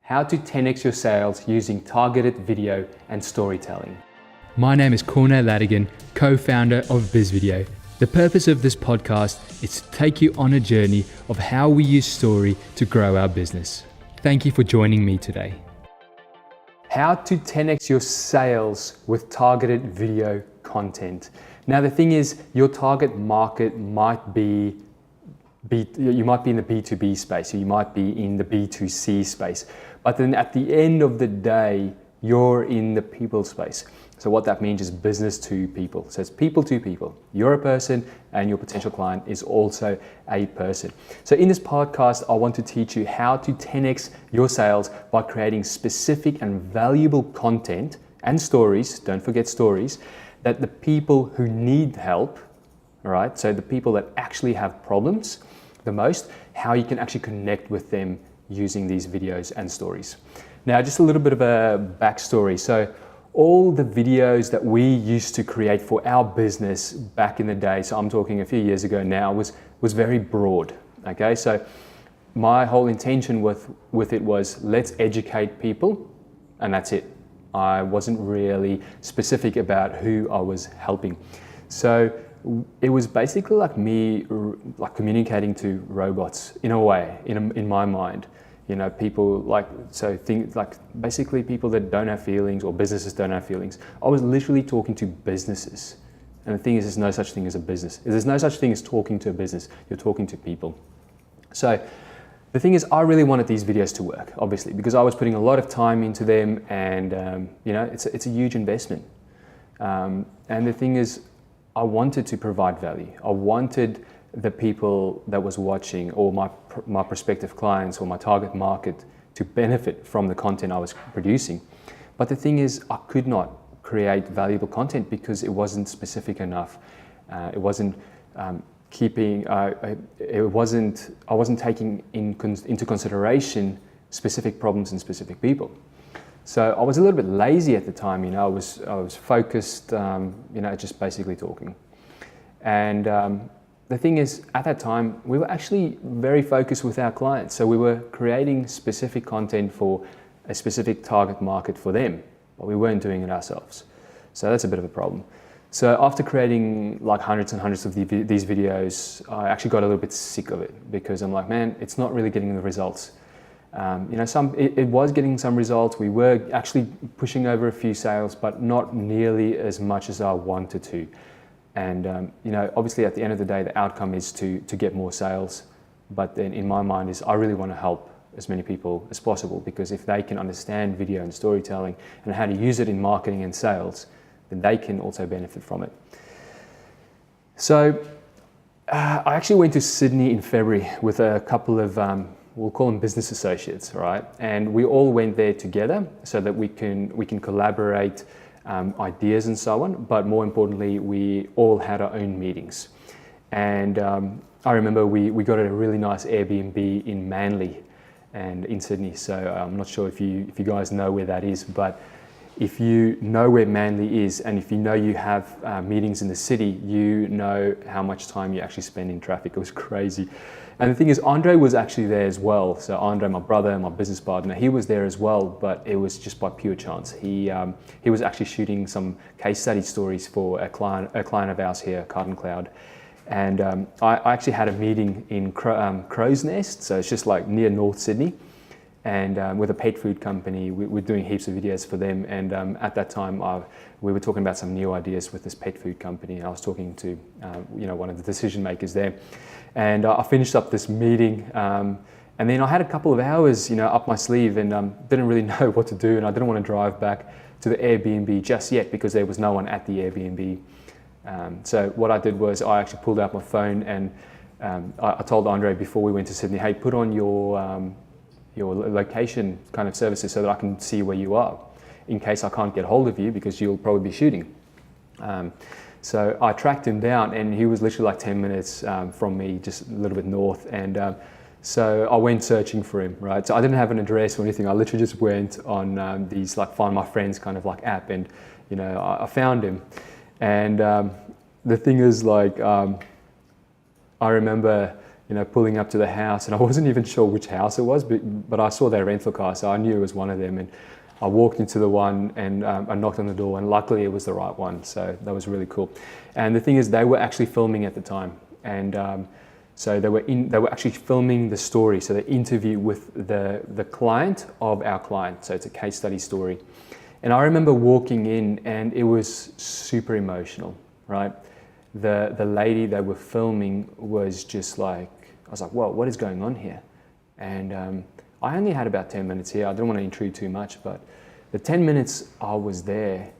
How to 10x your sales using targeted video and storytelling. My name is Cornell Ladigan, co-founder of BizVideo. The purpose of this podcast is to take you on a journey of how we use story to grow our business. Thank you for joining me today. How to 10x your sales with targeted video content. Now the thing is, your target market might be you might be in the B2B space, or you might be in the B2C space, but then at the end of the day, you're in the people space. So what that means is business to people. So it's people to people. You're a person and your potential client is also a person. So in this podcast, I want to teach you how to 10x your sales by creating specific and valuable content and stories, don't forget stories, that the people who need help, all right, so the people that actually have problems the most, how you can actually connect with them using these videos and stories. Now, just a little bit of a backstory. So all the videos that we used to create for our business back in the day, so I'm talking a few years ago now, was very broad, okay? So my whole intention with it was, let's educate people, and that's it. I wasn't really specific about who I was helping. So it was basically like me communicating to robots in a way, in my mind. You know, people basically people that don't have feelings, or businesses don't have feelings. I was literally talking to businesses. And the thing is, there's no such thing as a business. There's no such thing as talking to a business. You're talking to people. So the thing is, I really wanted these videos to work, obviously, because I was putting a lot of time into them, and it's a huge investment. And the thing is, I wanted to provide value. I wanted the people that was watching, or my prospective clients, or my target market, to benefit from the content I was producing. But the thing is, I could not create valuable content because it wasn't specific enough. I wasn't taking into consideration specific problems and specific people. So I was a little bit lazy at the time. I was focused, just basically talking. And the thing is, at that time, we were actually very focused with our clients. So we were creating specific content for a specific target market for them, but we weren't doing it ourselves. So that's a bit of a problem. So after creating like hundreds and hundreds of these videos, I actually got a little bit sick of it, because I'm like, man, it's not really getting the results. It was getting some results. We were actually pushing over a few sales, but not nearly as much as I wanted to. And obviously at the end of the day, the outcome is to get more sales. But then in my mind is, I really want to help as many people as possible, because if they can understand video and storytelling and how to use it in marketing and sales, then they can also benefit from it. So I actually went to Sydney in February with a couple of we'll call them business associates, right? And we all went there together so that we can collaborate ideas and so on. But more importantly, we all had our own meetings. And I remember we got a really nice Airbnb in Manly and in Sydney. So I'm not sure if you guys know where that is, but if you know where Manly is, and if you know you have meetings in the city, you know how much time you actually spend in traffic. It was crazy. And the thing is, Andre was actually there as well. So Andre, my brother, my business partner, he was there as well, but it was just by pure chance. He was actually shooting some case study stories for a client of ours here, Carton Cloud. And I actually had a meeting in Crow's Nest, so it's just like near North Sydney, and with a pet food company. We're doing heaps of videos for them. And at that time, we were talking about some new ideas with this pet food company. I was talking to one of the decision makers there. And I finished up this meeting, and then I had a couple of hours, up my sleeve, and didn't really know what to do, and I didn't want to drive back to the Airbnb just yet because there was no one at the Airbnb. So what I did was I actually pulled out my phone, and I told Andre before we went to Sydney, hey, put on your location kind of services so that I can see where you are, in case I can't get hold of you, because you'll probably be shooting. So I tracked him down, and he was literally like 10 minutes from me, just a little bit north. And so I went searching for him, right? So I didn't have an address or anything. I literally just went on these like Find My Friends kind of like app, and I found him. And the thing is, like, I remember pulling up to the house, and I wasn't even sure which house it was, but I saw their rental car, so I knew it was one of them. And I walked into the one, and I knocked on the door, and luckily it was the right one. So that was really cool. And the thing is, they were actually filming at the time, and so they were actually filming the story. So the interview with the client of our client. So it's a case study story. And I remember walking in, and it was super emotional, right? The lady they were filming was just like, I was like, whoa, what is going on here? And I only had about 10 minutes here. I didn't want to intrude too much, but the 10 minutes I was there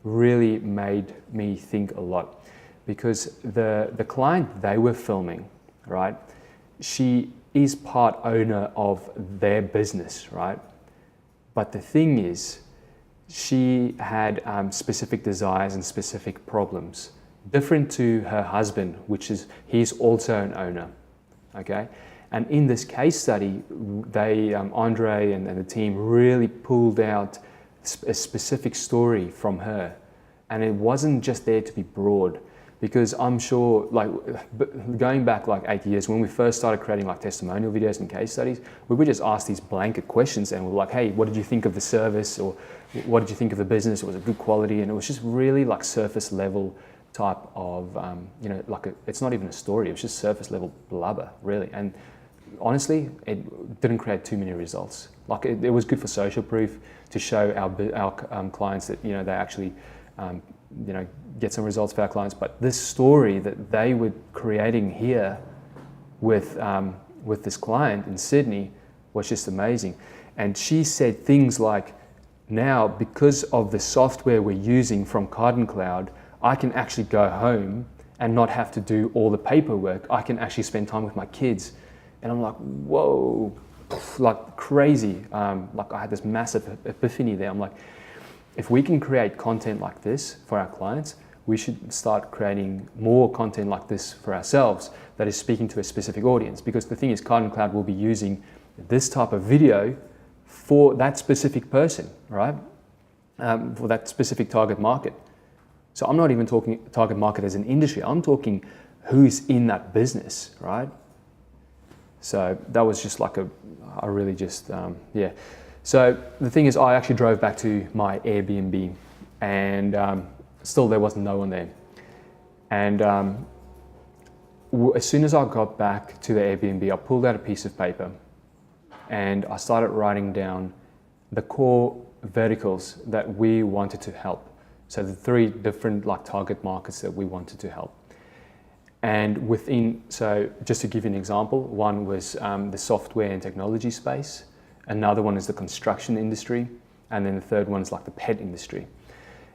really made me think a lot, because the client they were filming, right? She is part owner of their business, right? But the thing is, she had specific desires and specific problems, different to her husband, which is, he's also an owner, okay? And in this case study, they, Andre and the team really pulled out a specific story from her. And it wasn't just there to be broad, because I'm sure, like, going back like 8 years, when we first started creating like testimonial videos and case studies, we would just ask these blanket questions, and we're like, hey, what did you think of the service? Or what did you think of the business? Was it good quality? And it was just really like surface level type of, it's not even a story. It was just surface level blubber, really. And honestly, it didn't create too many results. Like it was good for social proof to show our clients that, they actually, get some results for our clients. But this story that they were creating here with this client in Sydney was just amazing. And she said things like, now, because of the software we're using from Carden Cloud, I can actually go home and not have to do all the paperwork. I can actually spend time with my kids. And I'm like, whoa, like crazy. Like I had this massive epiphany there. I'm like, if we can create content like this for our clients, we should start creating more content like this for ourselves that is speaking to a specific audience. Because the thing is, Carden Cloud will be using this type of video for that specific person, right? For that specific target market. So I'm not even talking target market as an industry. I'm talking who's in that business, right? So that was just like I really just, yeah. So the thing is, I actually drove back to my Airbnb, and still there was no one there. And as soon as I got back to the Airbnb, I pulled out a piece of paper, and I started writing down the core verticals that we wanted to help. So the 3 different like target markets that we wanted to help. And so just to give you an example, one was the software and technology space. Another one is the construction industry. And then the third one is like the pet industry.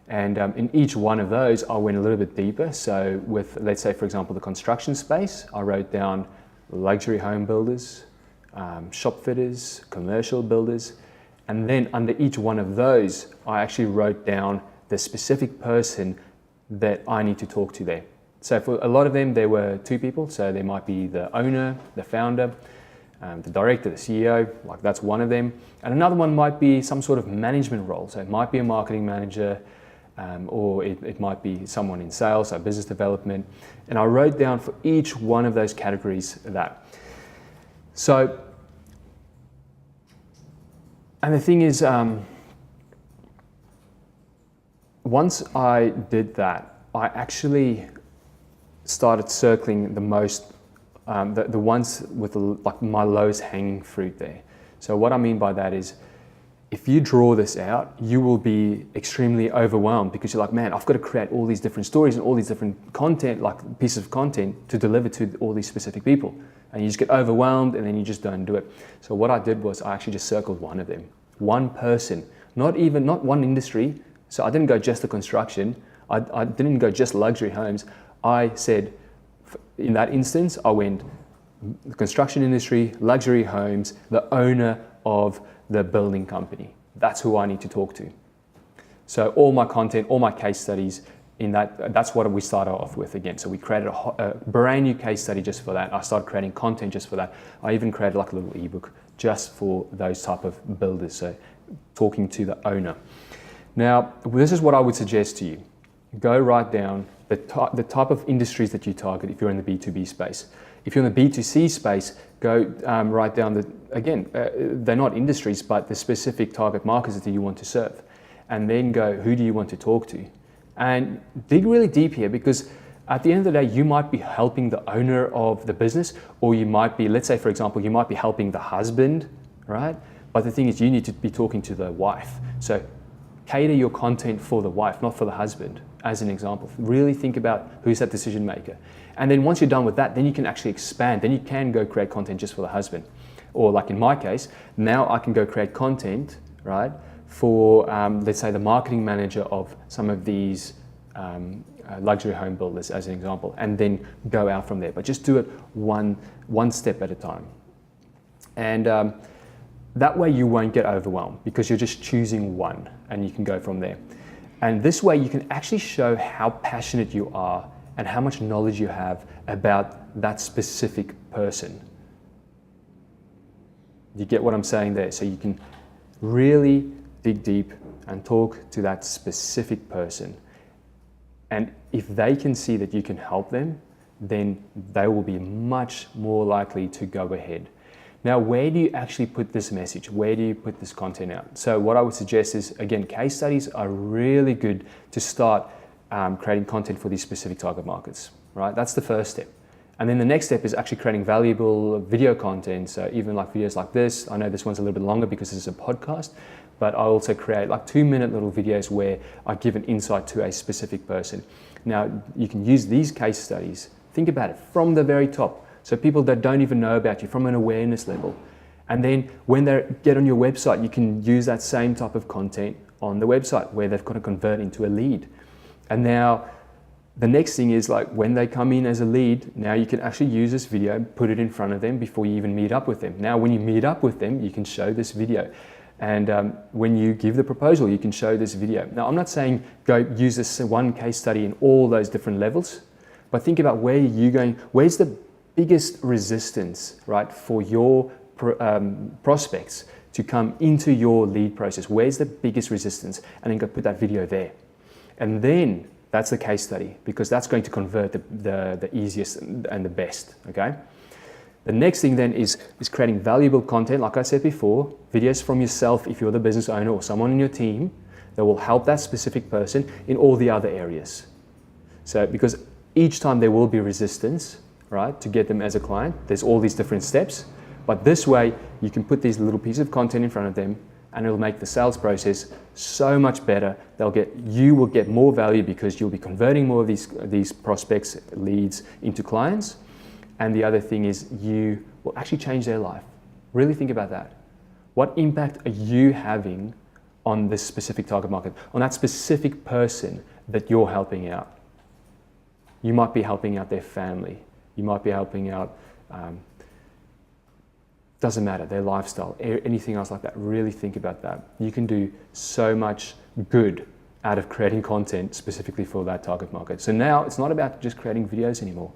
And in each one of those, I went a little bit deeper. So with, let's say, for example, the construction space, I wrote down luxury home builders, shop fitters, commercial builders. And then under each one of those, I actually wrote down the specific person that I need to talk to there. So for a lot of them, there were 2 people. So there might be the owner, the founder, the director, the CEO, like that's one of them. And another one might be some sort of management role. So it might be a marketing manager, or it might be someone in sales, so business development. And I wrote down for each one of those categories that. So, and the thing is, once I did that, I actually started circling the most, the ones with like my lowest hanging fruit there. So what I mean by that is, if you draw this out, you will be extremely overwhelmed, because you're like, man, I've got to create all these different stories and all these different content, like pieces of content to deliver to all these specific people. And you just get overwhelmed, and then you just don't do it. So what I did was I actually just circled one of them, one person, not one industry. So I didn't go just the construction. I didn't go just luxury homes. I said, in that instance, I went the construction industry, luxury homes, the owner of the building company. That's who I need to talk to. So all my content, all my case studies, that's what we started off with again. So we created a brand new case study just for that. I started creating content just for that. I even created like a little ebook just for those type of builders. So talking to the owner. Now, this is what I would suggest to you. Go write down the type of industries that you target if you're in the B2B space. If you're in the B2C space, go right down they're not industries, but the specific target markets that you want to serve. And then go, who do you want to talk to? And dig really deep here, because at the end of the day, you might be helping the owner of the business, or you might be, let's say for example, you might be helping the husband, right? But the thing is, you need to be talking to the wife. So cater your content for the wife, not for the husband, as an example. Really think about who's that decision maker. And then once you're done with that, then you can actually expand. Then you can go create content just for the husband. Or like in my case, now I can go create content, right, for, let's say, the marketing manager of some of these luxury home builders, as an example, and then go out from there. But just do it one step at a time. And that way you won't get overwhelmed, because you're just choosing one and you can go from there. And this way you can actually show how passionate you are and how much knowledge you have about that specific person. You get what I'm saying there? So you can really dig deep and talk to that specific person. And if they can see that you can help them, then they will be much more likely to go ahead. Now, where do you actually put this message? Where do you put this content out? So what I would suggest is, again, case studies are really good to start creating content for these specific target markets, right? That's the first step. And then the next step is actually creating valuable video content. So even like videos like this, I know this one's a little bit longer because this is a podcast, but I also create like 2-minute little videos where I give an insight to a specific person. Now, you can use these case studies, think about it, from the very top. So people that don't even know about you, from an awareness level. And then when they get on your website, you can use that same type of content on the website where they've got to convert into a lead. And now the next thing is, like, when they come in as a lead, now you can actually use this video and put it in front of them before you even meet up with them. Now, when you meet up with them, you can show this video. And when you give the proposal, you can show this video. Now, I'm not saying go use this one case study in all those different levels, but think about where you're going, where's the biggest resistance, right, for your prospects to come into your lead process. Where's the biggest resistance? And then go put that video there. And then that's the case study, because that's going to convert the easiest and the best, okay? The next thing then is creating valuable content. Like I said before, videos from yourself if you're the business owner, or someone in your team that will help that specific person in all the other areas. So because each time there will be resistance, right, to get them as a client, there's all these different steps. But this way, you can put these little pieces of content in front of them, and it'll make the sales process so much better. You will get more value because you'll be converting more of these prospects, leads, into clients. And the other thing is, you will actually change their life. Really think about that. What impact are you having on this specific target market, on that specific person that you're helping out? You might be helping out their family. You might be helping out, doesn't matter, their lifestyle, anything else like that. Really think about that. You can do so much good out of creating content specifically for that target market. So now it's not about just creating videos anymore.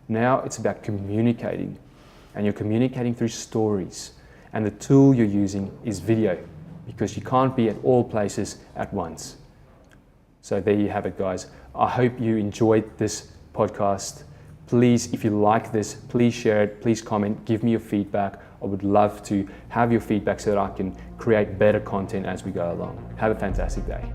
Now it's about communicating, and you're communicating through stories. And the tool you're using is video, because you can't be at all places at once. So there you have it, guys. I hope you enjoyed this podcast. Please, if you like this, please share it, please comment, give me your feedback. I would love to have your feedback so that I can create better content as we go along. Have a fantastic day.